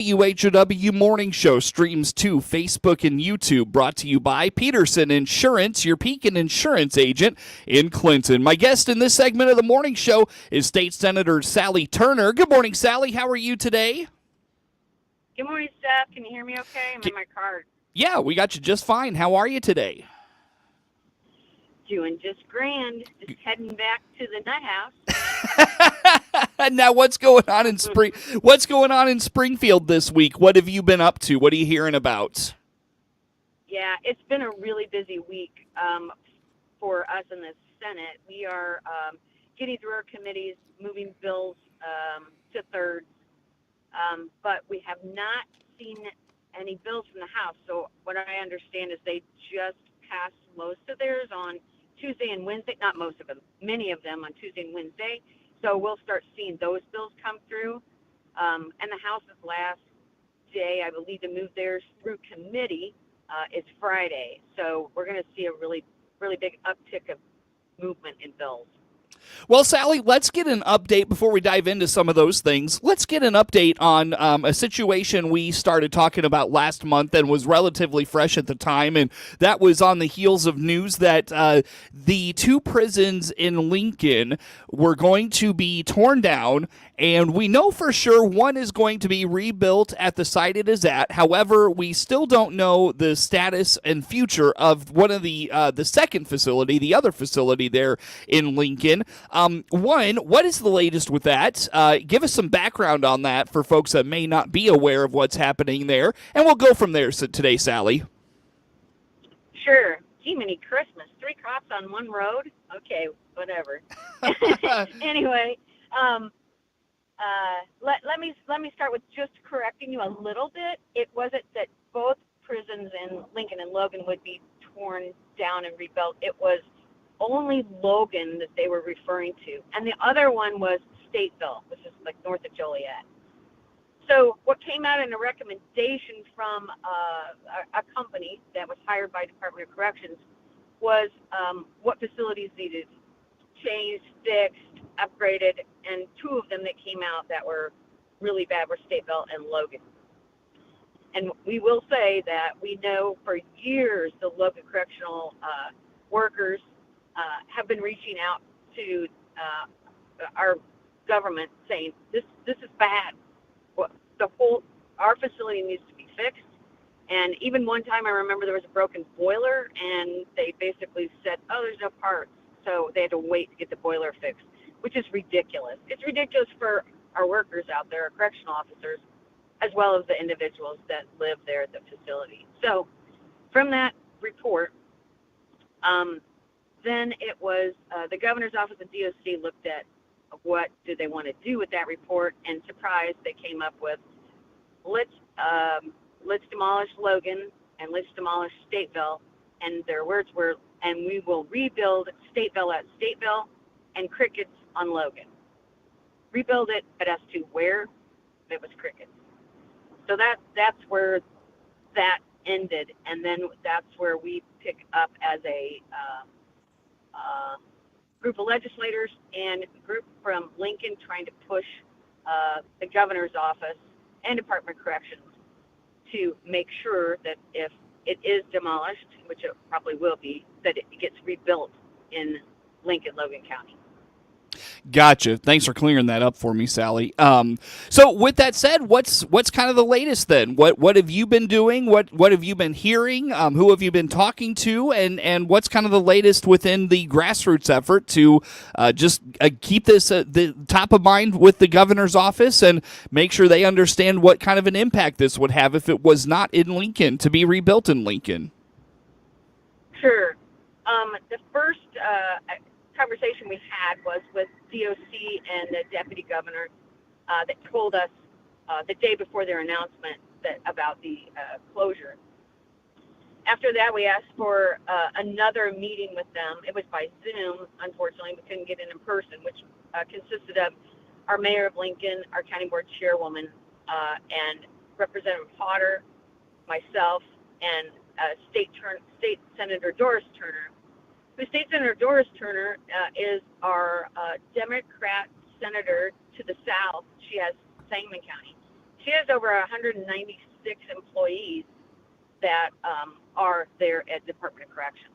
WHOW Morning Show streams to Facebook and YouTube, brought to you by Peterson Insurance, your Pekin insurance agent in Clinton. My guest in this segment of the morning show is State Senator Sally Turner. Good morning, Sally. How are you today? Good morning, Steph. Can you hear me okay? I'm in my car. Yeah, we got you just fine. How are you today? Doing just grand. Just heading back to the nut house. Now, what's going on in Springfield this week? What have you been up to? What are you hearing about? Yeah, it's been a really busy week for us in the Senate. We are getting through our committees, moving bills to thirds, but we have not seen any bills from the House. So what I understand is they just passed most of theirs on Tuesday and Wednesday. Not most of them, many of them on Tuesday and Wednesday. So we'll start seeing those bills come through. And the House's last day, I believe, to move theirs through committee is Friday. So we're going to see a really, really big uptick of movement in bills. Well, Sally, let's get an update before we dive into some of those things. Let's get an update on a situation we started talking about last month and was relatively fresh at the time, and that was on the heels of news that the two prisons in Lincoln were going to be torn down, and we know for sure one is going to be rebuilt at the site it is at. However, we still don't know the status and future of one of the second facility, the other facility there in Lincoln. One, what is the latest with that? Give us some background on that for folks that may not be aware of what's happening there, and we'll go from there today, Sally. Sure. Gee, many Christmas. 3 cops on one road? Okay, whatever. Anyway, let me start with just correcting you a little bit. It wasn't that both prisons in Lincoln and Logan would be torn down and rebuilt. It was only Logan that they were referring to, and the other one was Stateville, which is like north of Joliet. So what came out in a recommendation from a company that was hired by Department of Corrections was what facilities needed changed, fixed, upgraded, and 2 of them that came out that were really bad were Stateville and Logan. And we will say that we know for years the Logan correctional workers have been reaching out to our government saying this is bad. Our facility needs to be fixed. And even one time I remember there was a broken boiler, and they basically said, oh, there's no parts. So they had to wait to get the boiler fixed, which is ridiculous. It's ridiculous for our workers out there, our correctional officers, as well as the individuals that live there at the facility. So from that report, then it was the governor's office and DOC looked at what did they want to do with that report, and surprise, they came up with let's demolish Logan and let's demolish Stateville, and their words were, and we will rebuild Stateville at Stateville and Crickets on Logan. Rebuild it, but as to where, it was Crickets. So that's where that ended, and then that's where we pick up as a group of legislators and a group from Lincoln trying to push the governor's office and Department of Corrections to make sure that if it is demolished, which it probably will be, that it gets rebuilt in Lincoln, Logan County. Gotcha. Thanks for clearing that up for me, Sally. So with that said, what's kind of the latest then? What have you been doing? What have you been hearing? Who have you been talking to? And what's kind of the latest within the grassroots effort to just keep this the top of mind with the governor's office and make sure they understand what kind of an impact this would have if it was not in Lincoln, to be rebuilt in Lincoln? Sure. The first conversation we had was with DOC and the deputy governor that told us the day before their announcement about the closure. After that, we asked for another meeting with them. It was by Zoom, unfortunately. We couldn't get in person, which consisted of our mayor of Lincoln, our county board chairwoman, and Representative Potter, myself, and State Senator Doris Turner. State Senator Doris Turner is our Democrat senator to the south. She has Sangamon County. She has over 196 employees that are there at Department of Corrections.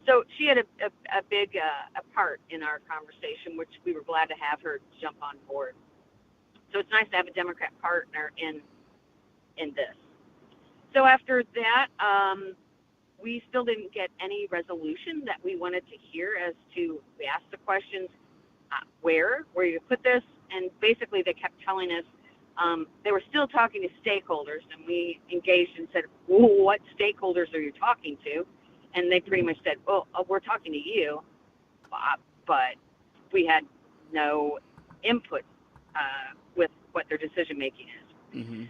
So she had a big a part in our conversation, which we were glad to have her jump on board. So it's nice to have a Democrat partner in this. So after that, we still didn't get any resolution that we wanted to hear as to, we asked the questions, where you put this, and basically they kept telling us they were still talking to stakeholders, and we engaged and said, well, what stakeholders are you talking to? And they pretty much said, well, we're talking to you, but we had no input with what their decision making is. Mm-hmm.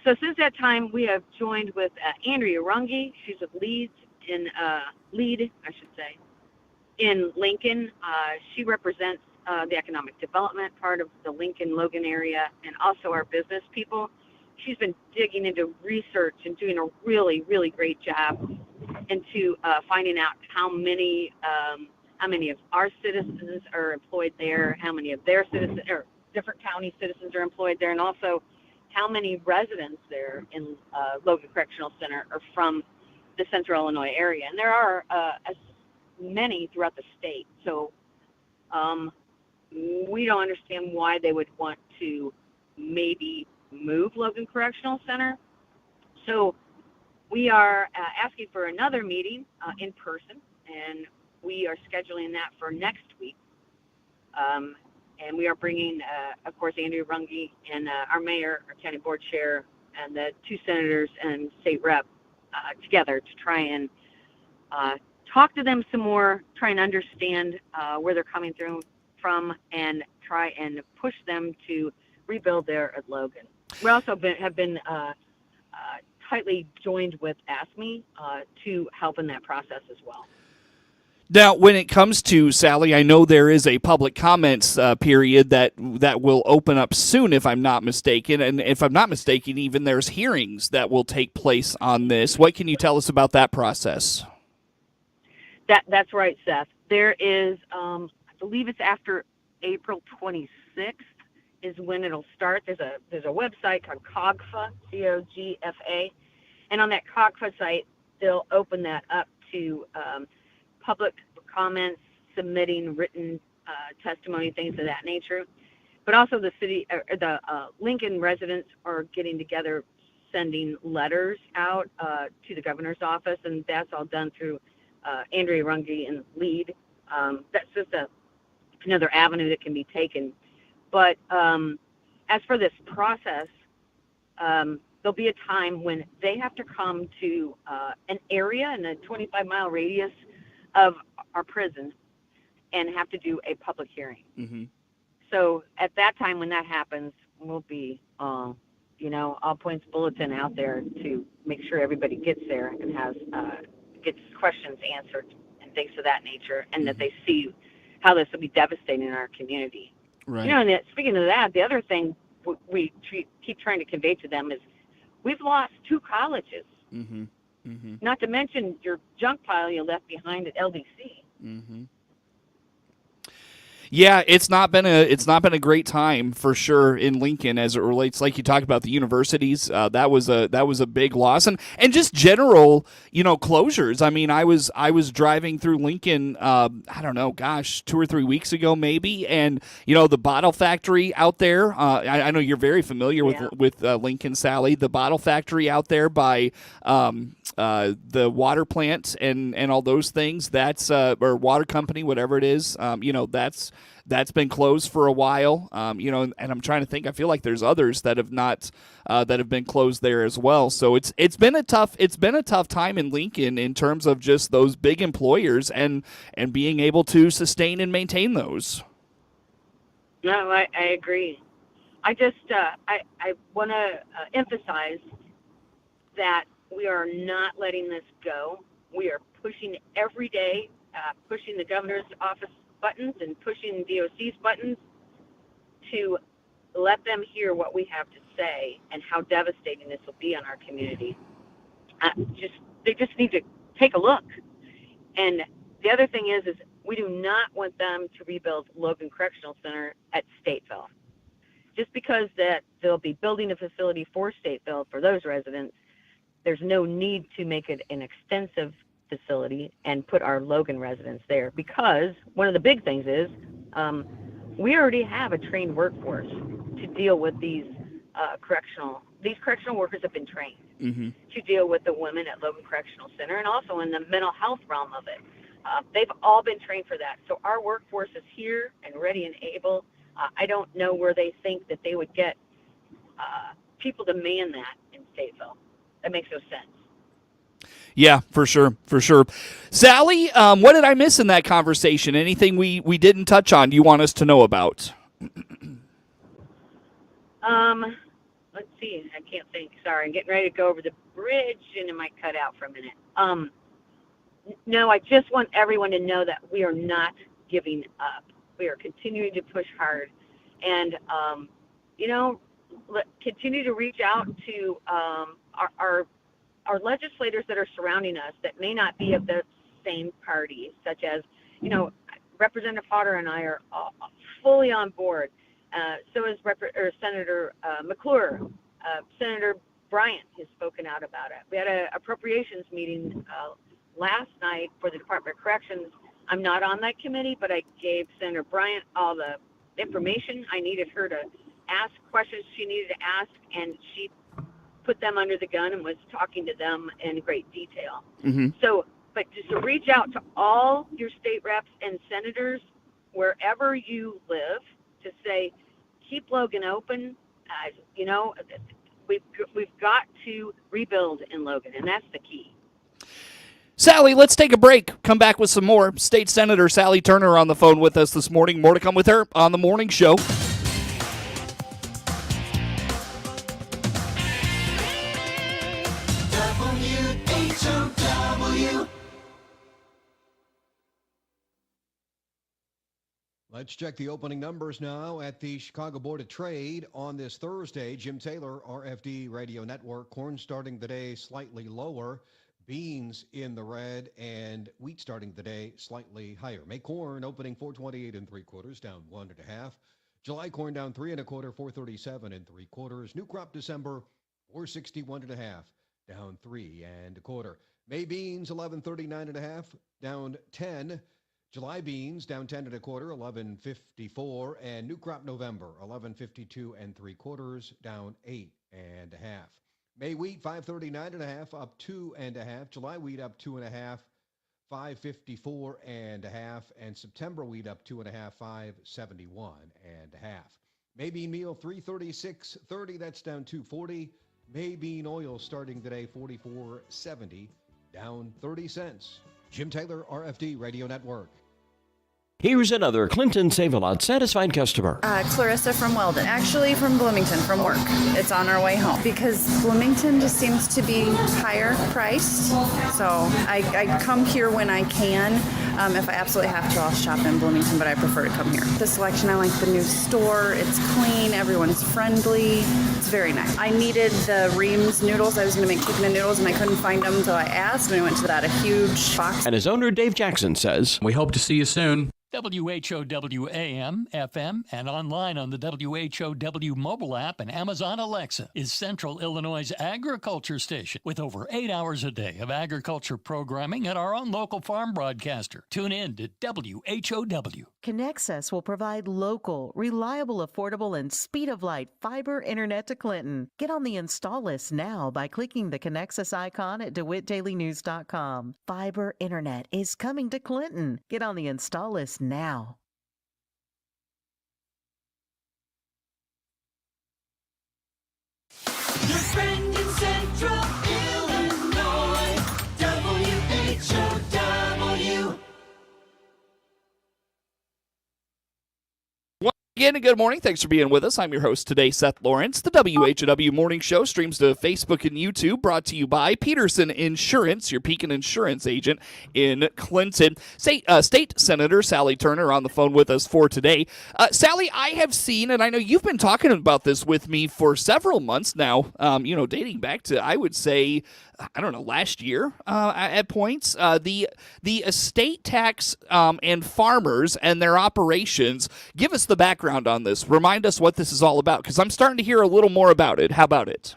So since that time, we have joined with Andrea Runge. She's a lead, in Lincoln. She represents the economic development part of the Lincoln-Logan area and also our business people. She's been digging into research and doing a really, really great job into finding out how many of our citizens are employed there, how many of their citizens or different county citizens are employed there, and also how many residents there in Logan Correctional Center are from the Central Illinois area. And there are as many throughout the state. So we don't understand why they would want to maybe move Logan Correctional Center. So we are asking for another meeting in person, and we are scheduling that for next week. And we are bringing, of course, Andrea Runge and our mayor, our county board chair, and the 2 senators and state rep together to try and talk to them some more, try and understand where they're coming from, and try and push them to rebuild there at Logan. We also have been tightly joined with ASME to help in that process as well. Now, when it comes to Sally, I know there is a public comments period that will open up soon, if I'm not mistaken. And if I'm not mistaken, even there's hearings that will take place on this. What can you tell us about that process? That's right, Seth. There is, I believe it's after April 26th is when it'll start. There's a website called COGFA, COGFA, and on that COGFA site, they'll open that up to public comments, submitting written testimony, things of that nature. But also the city, the Lincoln residents are getting together, sending letters out to the governor's office, and that's all done through Andrea Runge and LEAD. That's just another avenue that can be taken. But as for this process, there'll be a time when they have to come to an area in a 25-mile radius of our prison and have to do a public hearing. Mm-hmm. So at that time, when that happens, we'll be, all points bulletin out there to make sure everybody gets there and gets questions answered and things of that nature, and that they see how this will be devastating in our community. Right. And speaking of that, the other thing we keep trying to convey to them is we've lost 2 colleges. Mm-hmm. Mm-hmm. Not to mention your junk pile you left behind at LDC. Mm-hmm. Yeah, it's not been a great time for sure in Lincoln as it relates, like you talked about the universities. That was a big loss, and just general closures. I mean, I was driving through Lincoln. I don't know, 2 or 3 weeks ago maybe, and the bottle factory out there. I know you're very familiar with Lincoln, Sally. The bottle factory out there by the water plant and all those things. That's or water company, whatever it is. That's been closed for a while. And I'm trying to think. I feel like there's others that have not that have been closed there as well. So it's been a tough time in Lincoln in terms of just those big employers and being able to sustain and maintain those. No, I agree. I just I want to emphasize that we are not letting this go. We are pushing every day, pushing the governor's office buttons and pushing DOC's buttons to let them hear what we have to say and how devastating this will be on our community. They just need to take a look. And the other thing is we do not want them to rebuild Logan Correctional Center at Stateville. just because that they'll be building a facility for Stateville for those residents, there's no need to make it an extensive facility and put our Logan residents there, because one of the big things is we already have a trained workforce to deal with these correctional workers have been trained to deal with the women at Logan Correctional Center, and also in the mental health realm of it. They've all been trained for that. So our workforce is here and ready and able. I don't know where they think that they would get people to man that in Stateville. That makes no sense. Yeah, for sure. Sally, what did I miss in that conversation? Anything we didn't touch on you want us to know about? Let's see. I can't think. Sorry, I'm getting ready to go over the bridge, and it might cut out for a minute. No, I just want everyone to know that we are not giving up. We are continuing to push hard, and continue to reach out to our legislators that are surrounding us that may not be of the same party, such as, Representative Potter and I are fully on board. So is Senator McClure. Senator Bryant has spoken out about it. We had an appropriations meeting last night for the Department of Corrections. I'm not on that committee, but I gave Senator Bryant all the information I needed her to ask questions she needed to ask, and she put them under the gun and was talking to them in great detail. So, but just to reach out to all your state reps and senators wherever you live to say, keep Logan open. We've got to rebuild in Logan, and that's the key. Sally, let's take a break. Come back with some more. State Senator Sally Turner on the phone with us this morning. More to come with her on the morning show. WHOW. Let's check the opening numbers now at the Chicago Board of Trade on this Thursday. Jim Taylor, RFD Radio Network. Corn starting the day slightly lower. Beans in the red, and wheat starting the day slightly higher. May corn opening 428 3/4, down 1 1/2. July corn down 3 1/4, 437 3/4. New crop December 461 1/2, down 3 1/4. May beans 1139 1/2, down 10. July beans down 10 1/4, 1154, and new crop November 1152 3/4, down 8 1/2. May wheat 539 1/2, up 2 1/2. July wheat up 2 1/2, 554 1/2, and September wheat up 2 1/2, 571 1/2. May bean meal 336.30, that's down 240. May bean oil starting today 44.70, down 30 cents. Jim Taylor, RFD Radio Network. Here's another Clinton Save-A-Lot satisfied customer. Clarissa from Weldon. Actually from Bloomington, from work. It's on our way home because Bloomington just seems to be higher priced. So I come here when I can. If I absolutely have to, I'll shop in Bloomington, but I prefer to come here. The selection, I like the new store. It's clean. Everyone's friendly. It's very nice. I needed the Reams noodles. I was going to make chicken and noodles, and I couldn't find them, so I asked, and I went to that, a huge box. And his owner, Dave Jackson, says, we hope to see you soon. WHOW AM, FM, and online on the WHOW mobile app and Amazon Alexa is Central Illinois' agriculture station with over 8 hours a day of agriculture programming and our own local farm broadcaster. Tune in to WHOW. Connexus will provide local, reliable, affordable, and speed-of-light fiber internet to Clinton. Get on the install list now by clicking the Connexus icon at DeWittDailyNews.com. Fiber internet is coming to Clinton. Get on the install list now. Your friend in Central Illinois, WHOW. Again, good morning. Thanks for being with us. I'm your host today, Seth Lawrence. The WHOW Morning Show streams to Facebook and YouTube, brought to you by Peterson Insurance, your Pekin Insurance agent in Clinton. State Senator Sally Turner on the phone with us for today. Sally, I have seen, and I know you've been talking about this with me for several months now, dating back to, I would say, I don't know, last year at points. The estate tax and farmers and their operations. Give us the background on this. Remind us what this is all about, because I'm starting to hear a little more about it. How about it?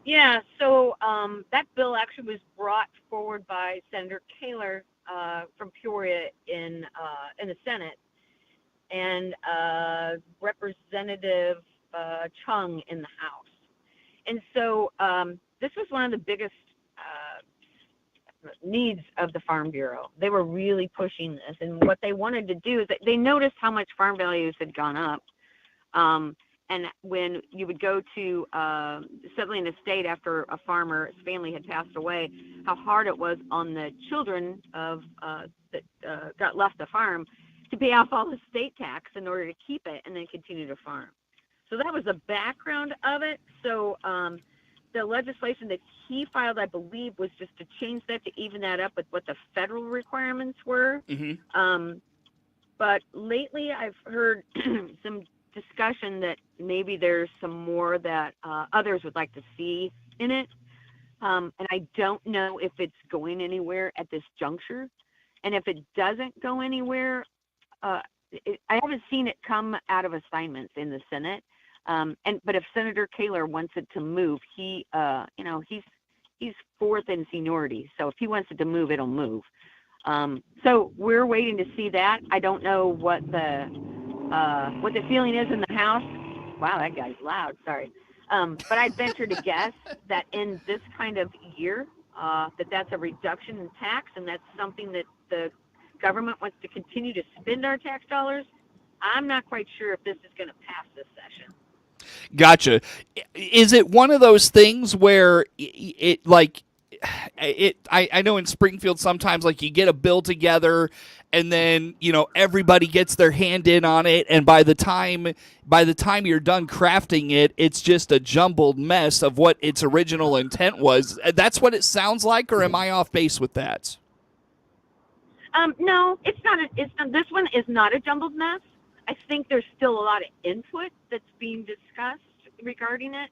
Yeah, so that bill actually was brought forward by Senator Kaler from Peoria in the Senate, and Representative Chung in the House. And so this was one of the biggest needs of the Farm Bureau. They were really pushing this, and what they wanted to do is that they noticed how much farm values had gone up. And when you would go to settling an estate after a farmer's family had passed away, how hard it was on the children of that got left the farm to pay off all the estate tax in order to keep it and then continue to farm. So that was the background of it. So the legislation that he filed, I believe, was just to change that, to even that up with what the federal requirements were. But lately I've heard some discussion that maybe there's some more that others would like to see in it. And I don't know if it's going anywhere at this juncture. And if it doesn't go anywhere, I haven't seen it come out of assignments in the Senate. But if Senator Kaler wants it to move, he's fourth in seniority. So if he wants it to move, it'll move. So we're waiting to see that. I don't know what the feeling is in the House. Wow, that guy's loud. Sorry. But I'd venture to guess that in this kind of year, that's a reduction in tax, and that's something that the government wants to continue to spend our tax dollars. I'm not quite sure if this is going to pass this session. Gotcha. Is it one of those things where I know in Springfield sometimes, like, you get a bill together and then, everybody gets their hand in on it, and by the time you're done crafting it, it's just a jumbled mess of what its original intent was? That's what it sounds like, or am I off base with that? No, it's not. This one is not a jumbled mess. I think there's still a lot of input that's being discussed regarding it,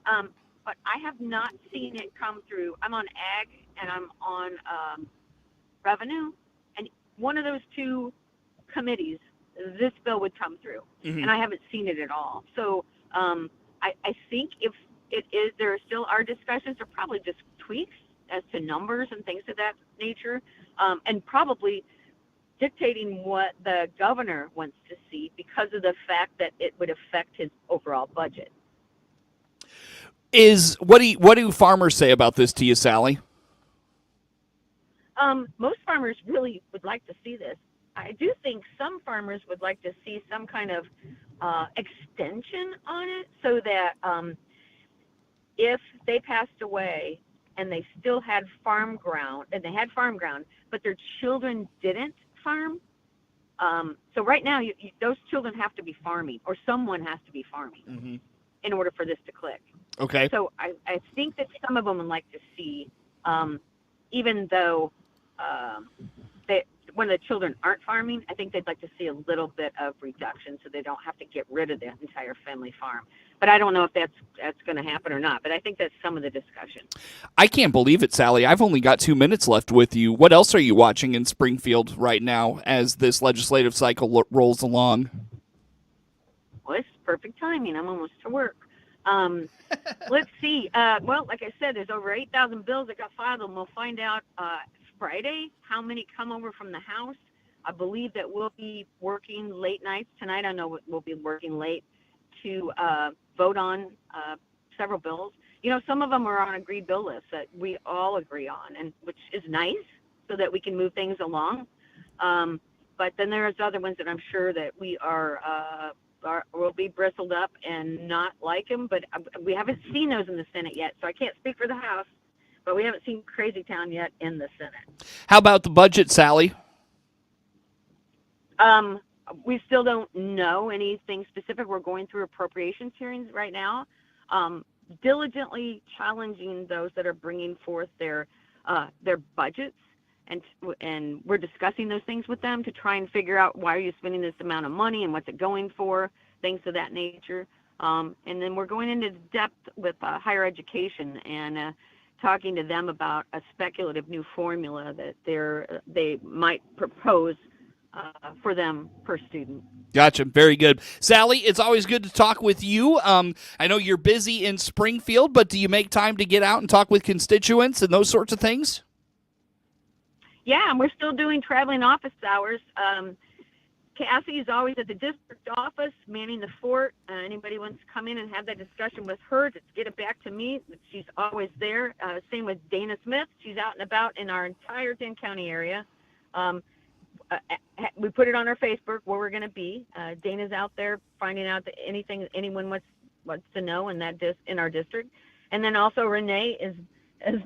but I have not seen it come through. I'm on ag and I'm on revenue, and one of those two committees, this bill would come through, and I haven't seen it at all. So I think if it is, there still are discussions. They're probably just tweaks as to numbers and things of that nature, and probably dictating what the governor wants to see because of the fact that it would affect his overall budget. What do farmers say about this to you, Sally? Most farmers really would like to see this. I do think some farmers would like to see some kind of extension on it, so that if they passed away and they still had farm ground, but their children didn't farm. So right now, those children have to be farming, or someone has to be farming in order for this to click. Okay. So I think that some of them would like to see, even though when the children aren't farming, I think they'd like to see a little bit of reduction so they don't have to get rid of the entire family farm. But I don't know if that's going to happen or not. But I think that's some of the discussion. I can't believe it, Sally. I've only got 2 minutes left with you. What else are you watching in Springfield right now as this legislative cycle rolls along? Well, it's perfect timing. I'm almost to work. Let's see. Well, like I said, there's over 8,000 bills that got filed, and we'll find out Friday how many come over from the House. I believe that we'll be working late nights tonight. I know we'll be working late to vote on several bills. Some of them are on agreed bill lists that we all agree on, and which is nice, so that we can move things along. But then there's other ones that I'm sure that we will be bristled up and not like them. But we haven't seen those in the Senate yet, so I can't speak for the House. But we haven't seen Crazy Town yet in the Senate. How about the budget, Sally? We still don't know anything specific. We're going through appropriations hearings right now, diligently challenging those that are bringing forth their budgets, and we're discussing those things with them to try and figure out why are you spending this amount of money and what's it going for, things of that nature. And then we're going into depth with higher education and talking to them about a speculative new formula that they might propose for them per student. Gotcha. Very good. Sally, it's always good to talk with you. I know you're busy in Springfield, but do you make time to get out and talk with constituents and those sorts of things? Yeah, and we're still doing traveling office hours. Cassie is always at the district office manning the fort. Anybody wants to come in and have that discussion with her, just get it back to me. She's always there. Same with Dana Smith. She's out and about in our entire 10-county area. We put it on our Facebook where we're going to be. Dana's out there finding out that anything anyone wants to know in our district. And then also Renee is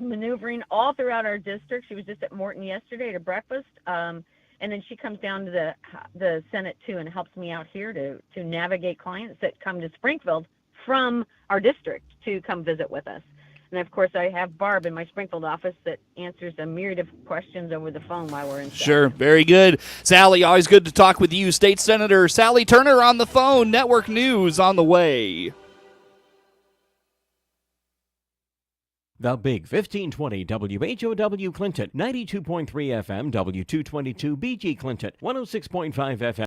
maneuvering all throughout our district. She was just at Morton yesterday to breakfast. And then she comes down to the Senate too and helps me out here to navigate clients that come to Springfield from our district to come visit with us. And of course, I have Barb in my Springfield office that answers a myriad of questions over the phone while we're in. Sure, very good. Sally, always good to talk with you. State Senator Sally Turner on the phone. Network News on the way. The Big 1520 WHOW Clinton, 92.3 FM, W222 BG Clinton, 106.5 FM.